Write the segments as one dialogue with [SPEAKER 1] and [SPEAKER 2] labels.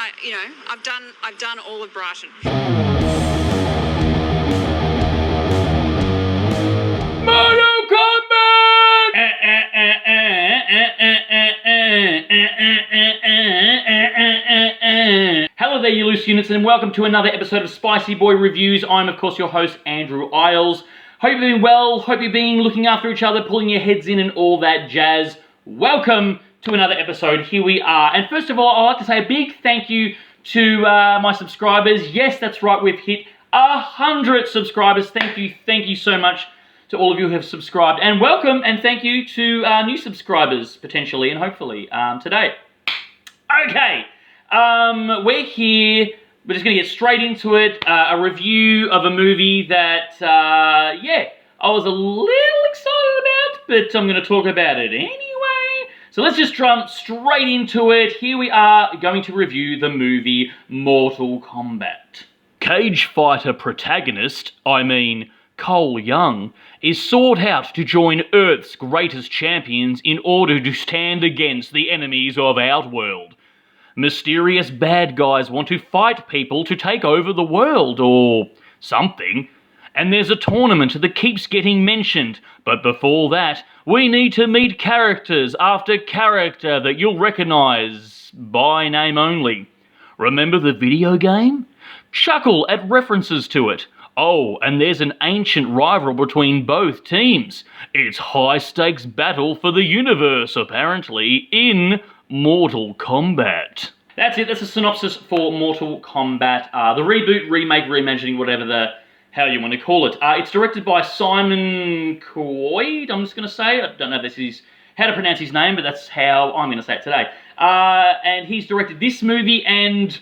[SPEAKER 1] I've done all of Brighton.
[SPEAKER 2] Mortal Kombat! Hello there, you loose units, and welcome to another episode of Spicy Boy Reviews. I'm, of course, your host, Andrew Iles. Hope you've been well, hope you've been looking after each other, pulling your heads in and all that jazz. Welcome to another episode. Here we are. And first of all, I'd like to say a big thank you to my subscribers. Yes, that's right, we've hit 100 subscribers. Thank you so much to all of you who have subscribed. And welcome and thank you to new subscribers, potentially and hopefully, today. Okay, we're here. We're just going to get straight into it. A review of a movie that, I was a little excited about, but I'm going to talk about it anyway. So let's just jump straight into it. Here we are going to review the movie Mortal Kombat. Cage fighter protagonist, Cole Young, is sought out to join Earth's greatest champions in order to stand against the enemies of Outworld. Mysterious bad guys want to fight people to take over the world, or something. And there's a tournament that keeps getting mentioned, but before that, we need to meet characters after character that you'll recognise by name only. Remember the video game? Chuckle at references to it. Oh, and there's an ancient rival between both teams. It's high-stakes battle for the universe, apparently, in Mortal Kombat. That's it, that's a synopsis for Mortal Kombat. The reboot, remake, reimagining, whatever the hell you want to call it. It's directed by Simon Coyd, I'm just going to say. I don't know if this is how to pronounce his name, but that's how I'm going to say it today. And he's directed this movie, and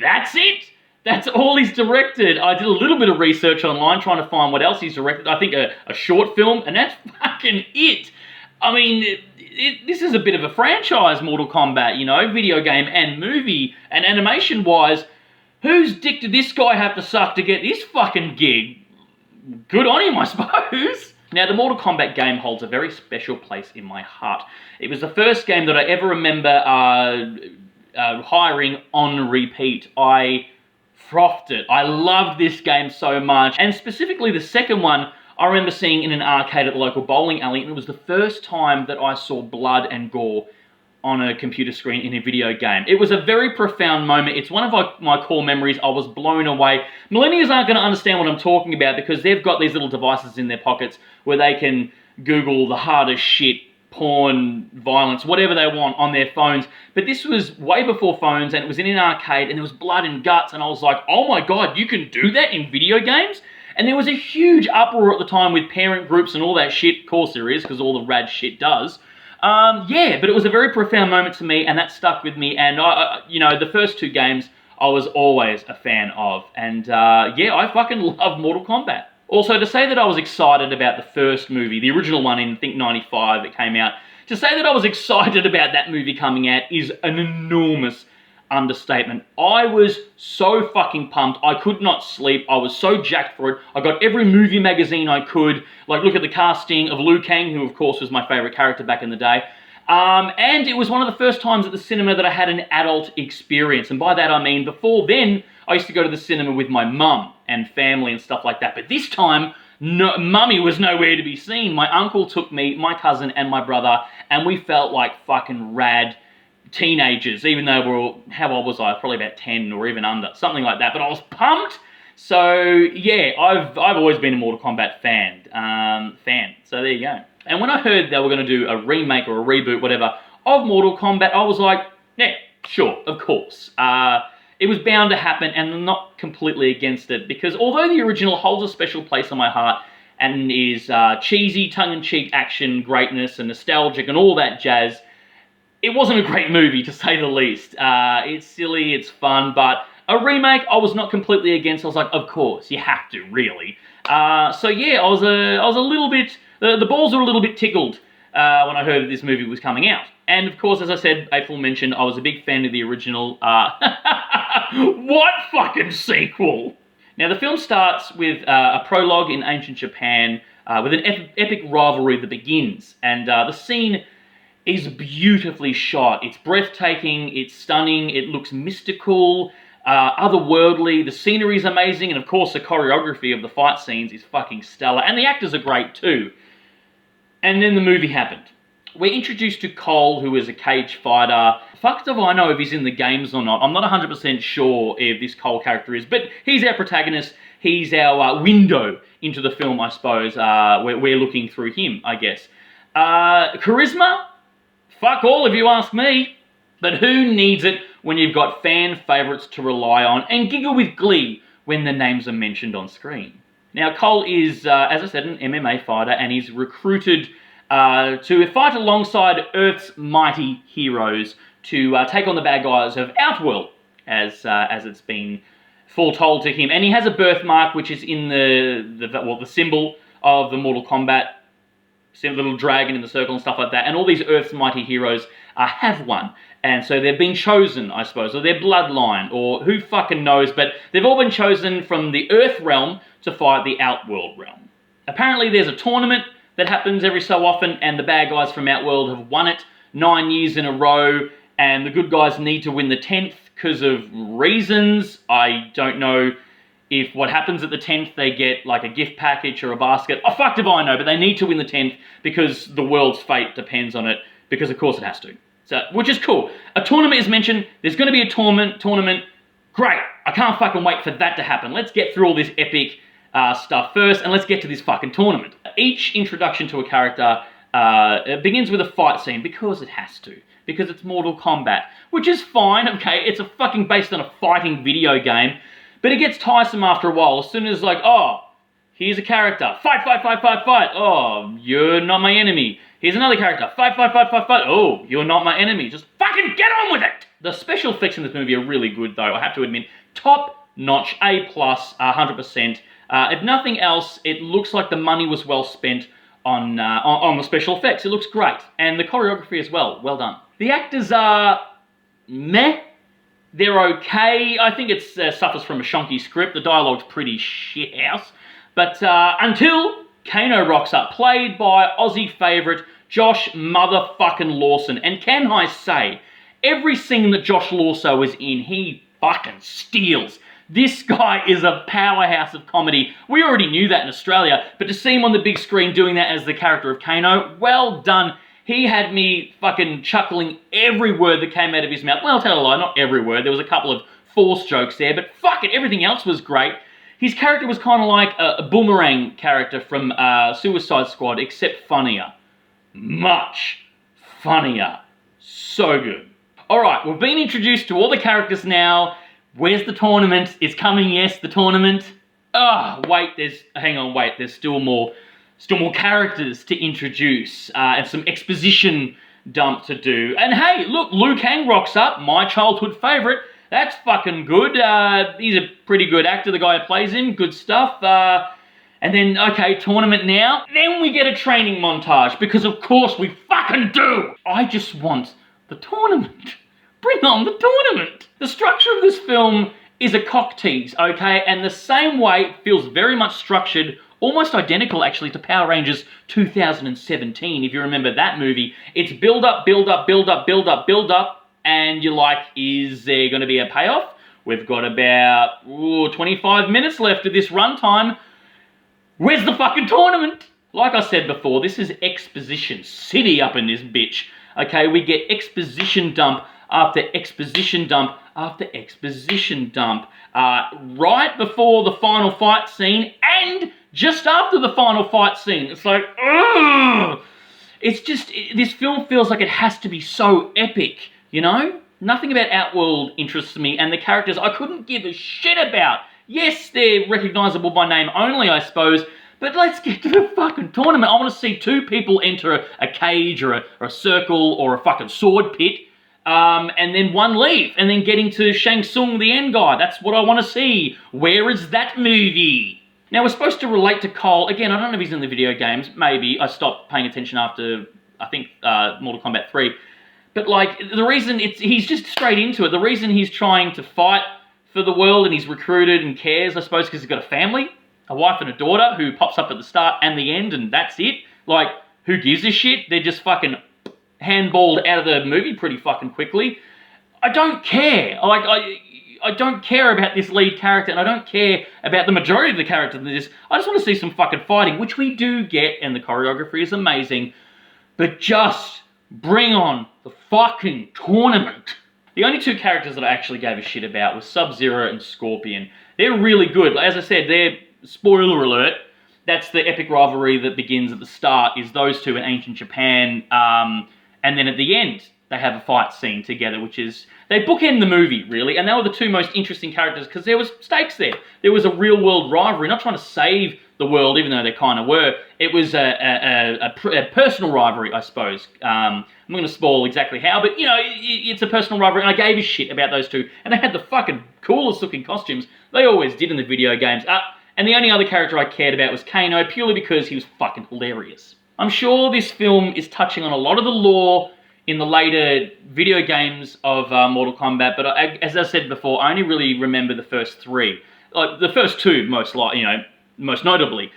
[SPEAKER 2] that's it. That's all he's directed. I did a little bit of research online trying to find what else he's directed. I think a short film, and that's fucking it. I mean, this is a bit of a franchise, Mortal Kombat, you know, video game and movie, and animation-wise. Whose dick did this guy have to suck to get this fucking gig? Good on him, I suppose. Now, the Mortal Kombat game holds a very special place in my heart. It was the first game that I ever remember hiring on repeat. I frothed it. I loved this game so much. And specifically the second one, I remember seeing in an arcade at the local bowling alley, and it was the first time that I saw blood and gore on a computer screen in a video game. It was a very profound moment. It's one of my core memories. I was blown away. Millennials aren't going to understand what I'm talking about because they've got these little devices in their pockets where they can Google the hardest shit, porn, violence, whatever they want on their phones. But this was way before phones, and it was in an arcade, and there was blood and guts, and I was like, oh my god, you can do that in video games? And there was a huge uproar at the time with parent groups and all that shit. Of course there is, because all the rad shit does. But it was a very profound moment to me, and that stuck with me. And the first two games I was always a fan of. And I fucking love Mortal Kombat. Also, to say that I was excited about the first movie, the original one in, I think, 95 it came out, to say that I was excited about that movie coming out is an enormous understatement. I was so fucking pumped. I could not sleep. I was so jacked for it. I got every movie magazine I could. Like, look at the casting of Liu Kang, who, of course, was my favourite character back in the day. And it was one of the first times at the cinema that I had an adult experience. And by that I mean, before then, I used to go to the cinema with my mum and family and stuff like that. But this time, mummy was nowhere to be seen. My uncle took me, my cousin, and my brother, and we felt like fucking rad teenagers, even though we're all, how old was I? Probably about 10 or even under, something like that. But I was pumped. So yeah, I've always been a Mortal Kombat fan. So there you go. And when I heard they were going to do a remake or a reboot, whatever, of Mortal Kombat, I was like, yeah, sure, of course. It was bound to happen, and I'm not completely against it, because although the original holds a special place in my heart and is cheesy, tongue-in-cheek action, greatness, and nostalgic, and all that jazz, it wasn't a great movie, to say the least. It's silly, it's fun, but a remake I was not completely against. I was like, of course, you have to, really. I was a little bit, the balls were a little bit tickled when I heard that this movie was coming out. And of course, as I said, aforementioned, I was a big fan of the original. What fucking sequel? Now, the film starts with a prologue in ancient Japan with an epic rivalry that begins. And the scene is beautifully shot. It's breathtaking, it's stunning, it looks mystical, otherworldly, the scenery is amazing, and of course the choreography of the fight scenes is fucking stellar, and the actors are great too. And then the movie happened. We're introduced to Cole, who is a cage fighter. Fuck do I know if he's in the games or not. I'm not 100% sure if this Cole character is, but he's our protagonist. He's our window into the film, I suppose. We're looking through him, I guess. Charisma? Fuck all if you ask me. But who needs it when you've got fan favourites to rely on and giggle with glee when the names are mentioned on screen? Now, Cole is, as I said, an MMA fighter, and he's recruited to fight alongside Earth's mighty heroes to take on the bad guys of Outworld, as it's been foretold to him. And he has a birthmark, which is in the symbol of the Mortal Kombat, the little dragon in the circle and stuff like that. And all these Earth's mighty heroes have one. And so they've been chosen, I suppose, or their bloodline, or who fucking knows, but they've all been chosen from the Earth realm to fight the Outworld realm. Apparently there's a tournament that happens every so often, and the bad guys from Outworld have won it 9 years in a row, and the good guys need to win the 10th because of reasons. I don't know if what happens at the 10th, they get like a gift package or a basket. Oh, fuck if I know, but they need to win the 10th because the world's fate depends on it, because of course it has to. So, which is cool. A tournament is mentioned. There's going to be a tournament. Great. I can't fucking wait for that to happen. Let's get through all this epic stuff first, and let's get to this fucking tournament. Each introduction to a character begins with a fight scene, because it has to. Because it's Mortal Kombat. Which is fine, okay? It's fucking based on a fighting video game. But it gets tiresome after a while. As soon as, like, oh, here's a character. Fight, fight, fight, fight, fight. Oh, you're not my enemy. Here's another character. Fight, fight, fight, fight, fight. Oh, you're not my enemy. Just fucking get on with it! The special effects in this movie are really good, though, I have to admit. Top notch, A+, 100%. If nothing else, it looks like the money was well spent on the special effects. It looks great. And the choreography as well. Well done. The actors are meh. They're okay. I think it suffers from a shonky script. The dialogue's pretty shithouse. But until Kano rocks up, played by Aussie favourite Josh motherfucking Lawson. And can I say, every scene that Josh Lawson is in, he fucking steals. This guy is a powerhouse of comedy. We already knew that in Australia, but to see him on the big screen doing that as the character of Kano, well done. He had me fucking chuckling every word that came out of his mouth. Well, I'll tell a lie, not every word. There was a couple of forced jokes there, but fuck it, everything else was great. His character was kind of like a Boomerang character from Suicide Squad, except funnier. Much funnier. So good. Alright, we've been introduced to all the characters now. Where's the tournament? It's coming, yes, the tournament. Wait, there's still more characters to introduce, and some exposition dump to do. And hey, look, Liu Kang rocks up, my childhood favourite. That's fucking good. He's a pretty good actor, the guy who plays him. Good stuff. And then, okay, tournament now. Then we get a training montage, because of course we fucking do. I just want the tournament. Bring on the tournament. The structure of this film is a cock tease, okay? And the same way it feels very much structured, almost identical actually to Power Rangers 2017, if you remember that movie. It's build up, build up, build up, build up, build up, and you're like, is there going to be a payoff? We've got about 25 minutes left of this runtime. Where's the fucking tournament? Like I said before, this is exposition city up in this bitch. Okay, we get exposition dump after exposition dump after exposition dump. Right before the final fight scene and just after the final fight scene. It's like, ugh! It's just, this film feels like it has to be so epic, you know? Nothing about Outworld interests me, and the characters I couldn't give a shit about. Yes, they're recognisable by name only, I suppose, but let's get to the fucking tournament. I want to see two people enter a cage or a circle or a fucking sword pit, and then one leave, and then getting to Shang Tsung, the end guy. That's what I want to see. Where is that movie? Now, we're supposed to relate to Cole. Again, I don't know if he's in the video games. Maybe. I stopped paying attention after, I think, Mortal Kombat 3. But, like, the reason he's just straight into it. The reason he's trying to fight for the world and he's recruited and cares, I suppose, because he's got a family, a wife and a daughter who pops up at the start and the end, and that's it. Like, who gives a shit? They're just fucking handballed out of the movie pretty fucking quickly. I don't care. Like, I don't care about this lead character, and I don't care about the majority of the characters in this. I just want to see some fucking fighting, which we do get, and the choreography is amazing. But just bring on the fucking tournament. The only two characters that I actually gave a shit about was Sub-Zero and Scorpion. They're really good. As I said, they're, spoiler alert, that's the epic rivalry that begins at the start, is those two in ancient Japan, and then at the end, they have a fight scene together, which is, they bookend the movie, really, and they were the two most interesting characters, because there was stakes there. There was a real-world rivalry, not trying to save the world, even though they kind of were. It was a personal rivalry, I suppose. I'm going to spoil exactly how, but, you know, it's a personal rivalry, and I gave a shit about those two, and they had the fucking coolest-looking costumes. They always did in the video games. And the only other character I cared about was Kano, purely because he was fucking hilarious. I'm sure this film is touching on a lot of the lore in the later video games of Mortal Kombat, but as I said before, I only really remember the first three. Like, the first two, most notably.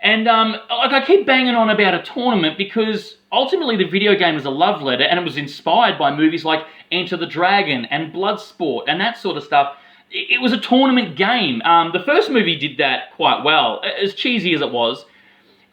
[SPEAKER 2] And I keep banging on about a tournament because ultimately the video game is a love letter, and it was inspired by movies like Enter the Dragon and Bloodsport and that sort of stuff. It was a tournament game. The first movie did that quite well, as cheesy as it was.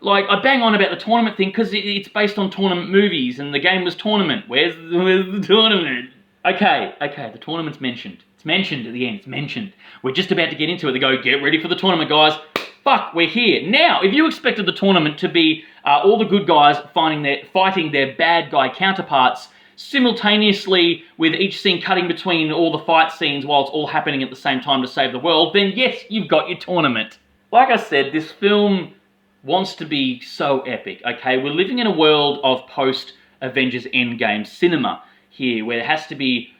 [SPEAKER 2] Like, I bang on about the tournament thing because it's based on tournament movies, and the game was Tournament. Where's the tournament? Okay, the tournament's mentioned. It's mentioned at the end, it's mentioned. We're just about to get into it. They go, get ready for the tournament, guys. Fuck, we're here. Now, if you expected the tournament to be all the good guys fighting their bad guy counterparts, simultaneously with each scene cutting between all the fight scenes while it's all happening at the same time to save the world, then yes, you've got your tournament. Like I said, this film wants to be so epic, okay? We're living in a world of post-Avengers Endgame cinema here, where there has to be,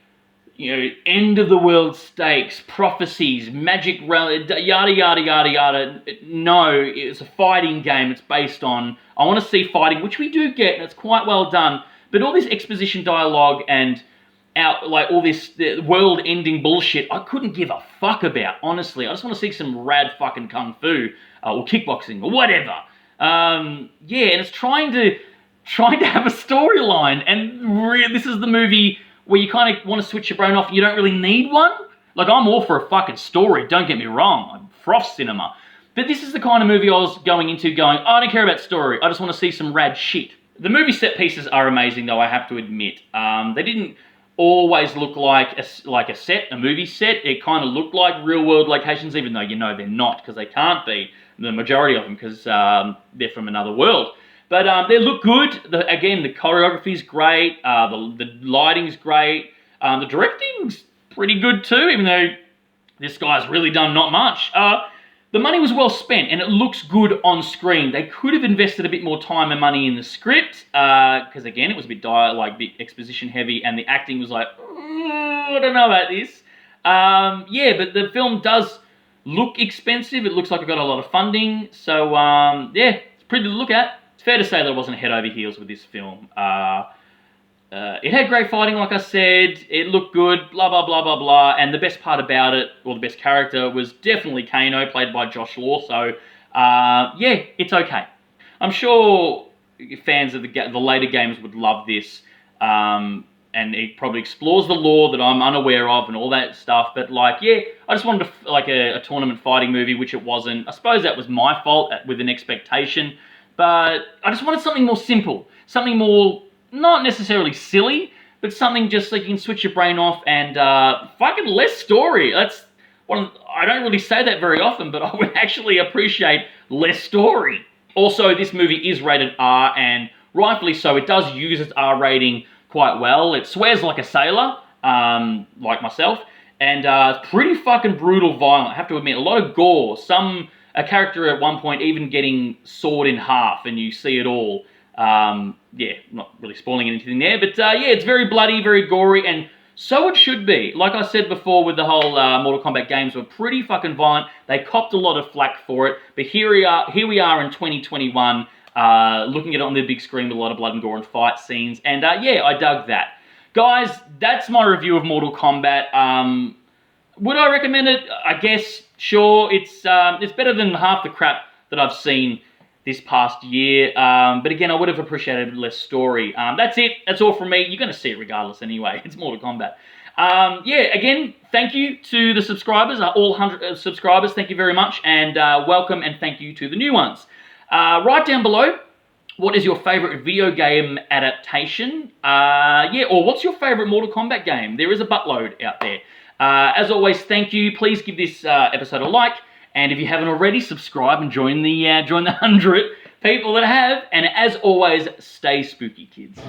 [SPEAKER 2] you know, end-of-the-world stakes, prophecies, magic, yada, yada, yada, yada. No, it's a fighting game it's based on. I want to see fighting, which we do get, and it's quite well done. But all this exposition dialogue and all this world-ending bullshit, I couldn't give a fuck about, honestly. I just want to see some rad fucking kung fu or kickboxing or whatever. And it's trying to have a storyline, and this is the movie where you kind of want to switch your brain off and you don't really need one. Like, I'm all for a fucking story, don't get me wrong. I'm froth cinema. But this is the kind of movie I was going into going, I don't care about story, I just want to see some rad shit. The movie set pieces are amazing, though, I have to admit. They didn't always look like a movie set. It kind of looked like real-world locations, even though you know they're not, because they can't be, the majority of them, because they're from another world. But they look good. Again, the choreography's great. The lighting's great. The directing's pretty good, too, even though this guy's really done not much. The money was well spent, and it looks good on screen. They could have invested a bit more time and money in the script, because again, it was a bit bit exposition heavy, and the acting was like, I don't know about this. But the film does look expensive. It looks like it got a lot of funding, so it's pretty to look at. It's fair to say that I wasn't head over heels with this film. It had great fighting, like I said. It looked good, blah, blah, blah, blah, blah. And the best part about it, or the best character, was definitely Kano, played by Josh Law. So, it's okay. I'm sure fans of the later games would love this. And it probably explores the lore that I'm unaware of and all that stuff. But, I just wanted a tournament fighting movie, which it wasn't. I suppose that was my fault with an expectation. But I just wanted something more simple. Something more, not necessarily silly, but something just so you can switch your brain off and fucking less story. That's one. I don't really say that very often, but I would actually appreciate less story. Also, this movie is rated R, and rightfully so. It does use its R rating quite well. It swears like a sailor, like myself, and it's pretty fucking brutal violent. I have to admit, a lot of gore. A character at one point even getting sawed in half, and you see it all. Not really spoiling anything there, but it's very bloody, very gory, and so it should be. Like I said before with the whole Mortal Kombat games were pretty fucking violent. They copped a lot of flack for it, but here we are in 2021, looking at it on the big screen with a lot of blood and gore and fight scenes, and I dug that. Guys, that's my review of Mortal Kombat. Would I recommend it? I guess, sure. It's better than half the crap that I've seen this past year. But again, I would have appreciated less story. That's it. That's all from me. You're going to see it regardless anyway. It's Mortal Kombat. Yeah, again, thank you to the subscribers, all 100 subscribers. Thank you very much, and welcome and thank you to the new ones. Write down below, what is your favourite video game adaptation? Yeah, or what's your favourite Mortal Kombat game? There is a buttload out there. As always, thank you. Please give this episode a like, and if you haven't already, subscribe and join the 100 people that have. And as always, stay spooky, kids.